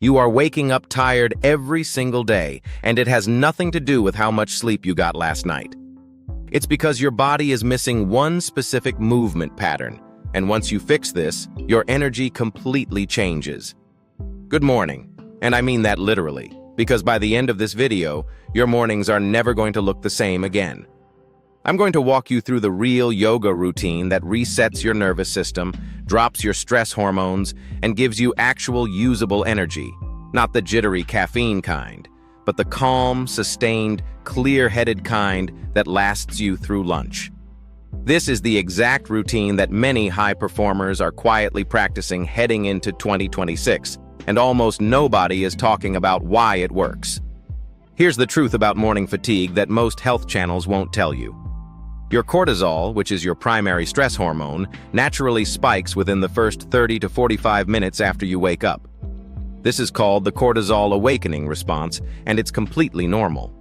You are waking up tired every single day, and it has nothing to do with how much sleep you got last night. It's because your body is missing one specific movement pattern, and once you fix this, your energy completely changes. Good morning, and I mean that literally, because by the end of this video, your mornings are never going to look the same again. I'm going to walk you through the real yoga routine that resets your nervous system, drops your stress hormones, and gives you actual usable energy, not the jittery caffeine kind, but the calm, sustained, clear-headed kind that lasts you through lunch. This is the exact routine that many high performers are quietly practicing heading into 2026, and almost nobody is talking about why it works. Here's the truth about morning fatigue that most health channels won't tell you. Your cortisol, which is your primary stress hormone, naturally spikes within the first 30 to 45 minutes after you wake up. This is called the cortisol awakening response, and it's completely normal.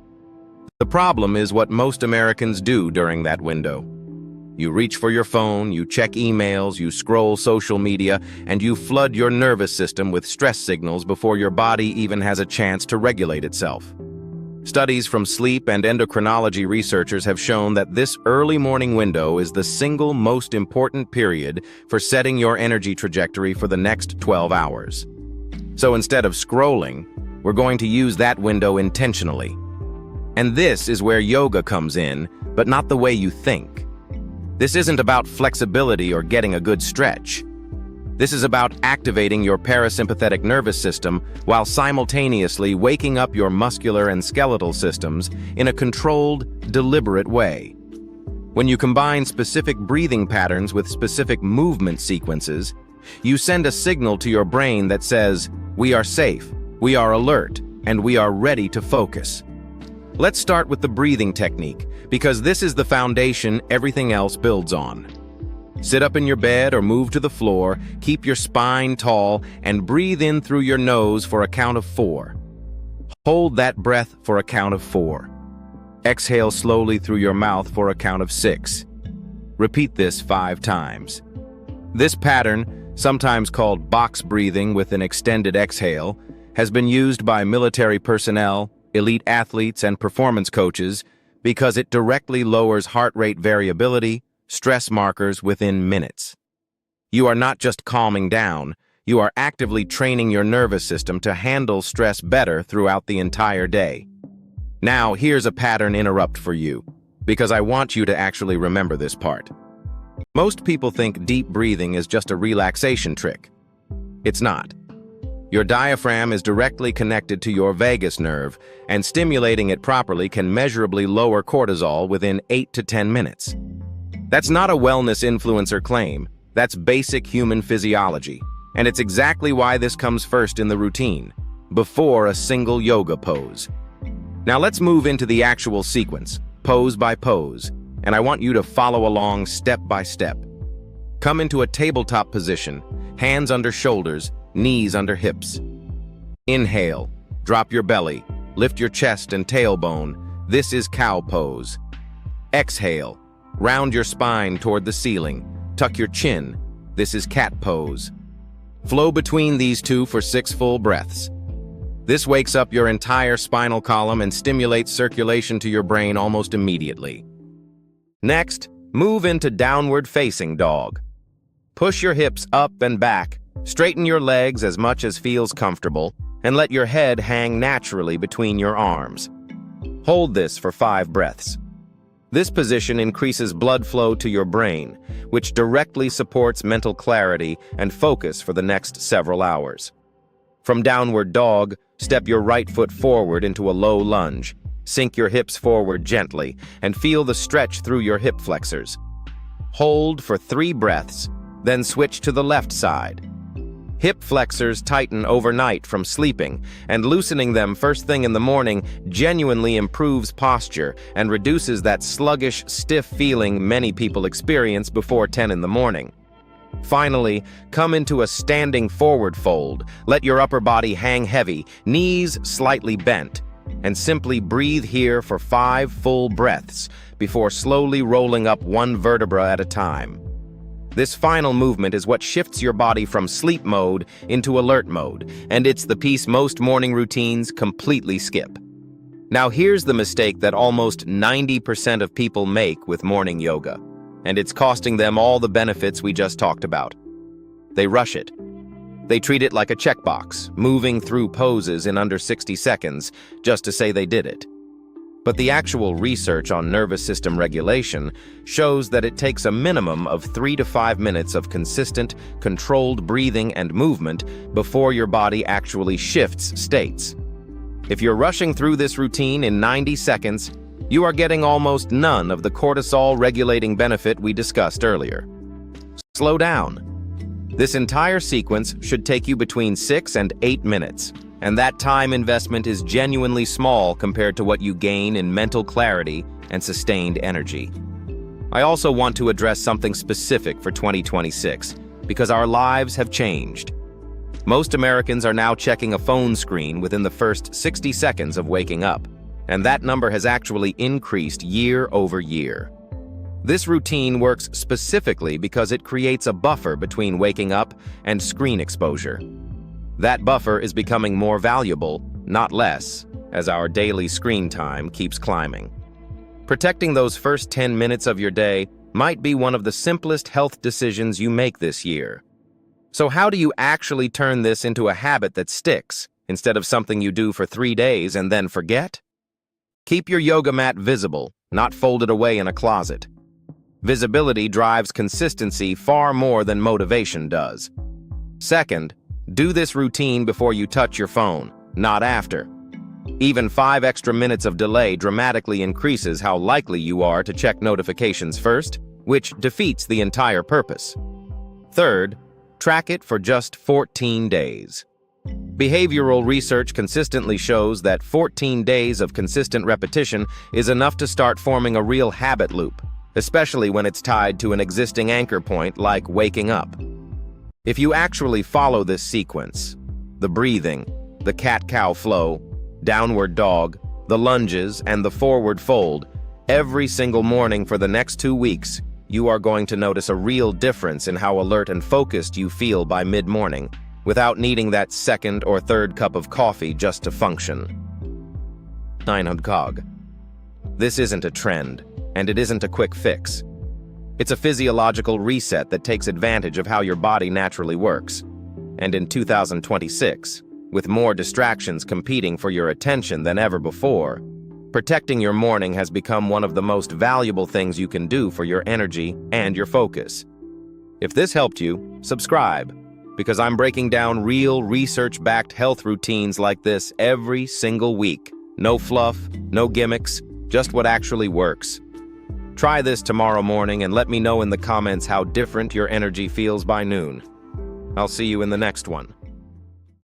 The problem is what most Americans do during that window. You reach for your phone, you check emails, you scroll social media, and you flood your nervous system with stress signals before your body even has a chance to regulate itself. Studies from sleep and endocrinology researchers have shown that this early morning window is the single most important period for setting your energy trajectory for the next 12 hours. So instead of scrolling, we're going to use that window intentionally. And this is where yoga comes in, but not the way you think. This isn't about flexibility or getting a good stretch. This is about activating your parasympathetic nervous system while simultaneously waking up your muscular and skeletal systems in a controlled, deliberate way. When you combine specific breathing patterns with specific movement sequences, you send a signal to your brain that says, "We are safe, we are alert, and we are ready to focus." Let's start with the breathing technique, because this is the foundation everything else builds on. Sit up in your bed or move to the floor, keep your spine tall, and breathe in through your nose for a count of 4. Hold that breath for a count of 4. Exhale slowly through your mouth for a count of 6. Repeat this 5 times. This pattern, sometimes called box breathing with an extended exhale, has been used by military personnel, elite athletes, and performance coaches because it directly lowers heart rate variability, stress markers within minutes. You are not just calming down, you are actively training your nervous system to handle stress better throughout the entire day. Now, here's a pattern interrupt for you, because I want you to actually remember this part. Most people think deep breathing is just a relaxation trick. It's not. Your diaphragm is directly connected to your vagus nerve, and stimulating it properly can measurably lower cortisol within 8 to 10 minutes. That's not a wellness influencer claim. That's basic human physiology, and it's exactly why this comes first in the routine, before a single yoga pose. Now let's move into the actual sequence, pose by pose, and I want you to follow along step by step. Come into a tabletop position, hands under shoulders, knees under hips. Inhale, drop your belly, lift your chest and tailbone. This is cow pose. Exhale, round your spine toward the ceiling, tuck your chin. This is cat pose. Flow between these two for 6 full breaths. This wakes up your entire spinal column and stimulates circulation to your brain almost immediately. Next, move into downward facing dog. Push your hips up and back, straighten your legs as much as feels comfortable, and let your head hang naturally between your arms. Hold this for 5 breaths. This position increases blood flow to your brain, which directly supports mental clarity and focus for the next several hours. From downward dog, step your right foot forward into a low lunge. Sink your hips forward gently and feel the stretch through your hip flexors. Hold for 3 breaths, then switch to the left side. Hip flexors tighten overnight from sleeping, and loosening them first thing in the morning genuinely improves posture and reduces that sluggish, stiff feeling many people experience before 10 in the morning. Finally, come into a standing forward fold. Let your upper body hang heavy, knees slightly bent, and simply breathe here for 5 full breaths before slowly rolling up 1 vertebra at a time. This final movement is what shifts your body from sleep mode into alert mode, and it's the piece most morning routines completely skip. Now here's the mistake that almost 90% of people make with morning yoga, and it's costing them all the benefits we just talked about. They rush it. They treat it like a checkbox, moving through poses in under 60 seconds just to say they did it. But the actual research on nervous system regulation shows that it takes a minimum of 3 to 5 minutes of consistent, controlled breathing and movement before your body actually shifts states. If you're rushing through this routine in 90 seconds, you are getting almost none of the cortisol regulating benefit we discussed earlier. Slow down. This entire sequence should take you between 6 and 8 minutes. And that time investment is genuinely small compared to what you gain in mental clarity and sustained energy. I also want to address something specific for 2026, because our lives have changed. Most Americans are now checking a phone screen within the first 60 seconds of waking up, and that number has actually increased year over year. This routine works specifically because it creates a buffer between waking up and screen exposure. That buffer is becoming more valuable, not less, as our daily screen time keeps climbing. Protecting those first 10 minutes of your day might be one of the simplest health decisions you make this year. So how do you actually turn this into a habit that sticks, instead of something you do for 3 days and then forget? Keep your yoga mat visible, not folded away in a closet. Visibility drives consistency far more than motivation does. Second, do this routine before you touch your phone, not after. Even 5 extra minutes of delay dramatically increases how likely you are to check notifications first, which defeats the entire purpose. Third, track it for just 14 days. Behavioral research consistently shows that 14 days of consistent repetition is enough to start forming a real habit loop, especially when it's tied to an existing anchor point like waking up. If you actually follow this sequence, the breathing, the cat-cow flow, downward dog, the lunges, and the forward fold, every single morning for the next 2 weeks, you are going to notice a real difference in how alert and focused you feel by mid-morning, without needing that second or third cup of coffee just to function. 9 cog. This isn't a trend, and it isn't a quick fix. It's a physiological reset that takes advantage of how your body naturally works. And in 2026, with more distractions competing for your attention than ever before, protecting your morning has become one of the most valuable things you can do for your energy and your focus. If this helped you, subscribe, because I'm breaking down real research-backed health routines like this every single week. No fluff, no gimmicks, just what actually works. Try this tomorrow morning and let me know in the comments how different your energy feels by noon. I'll see you in the next one.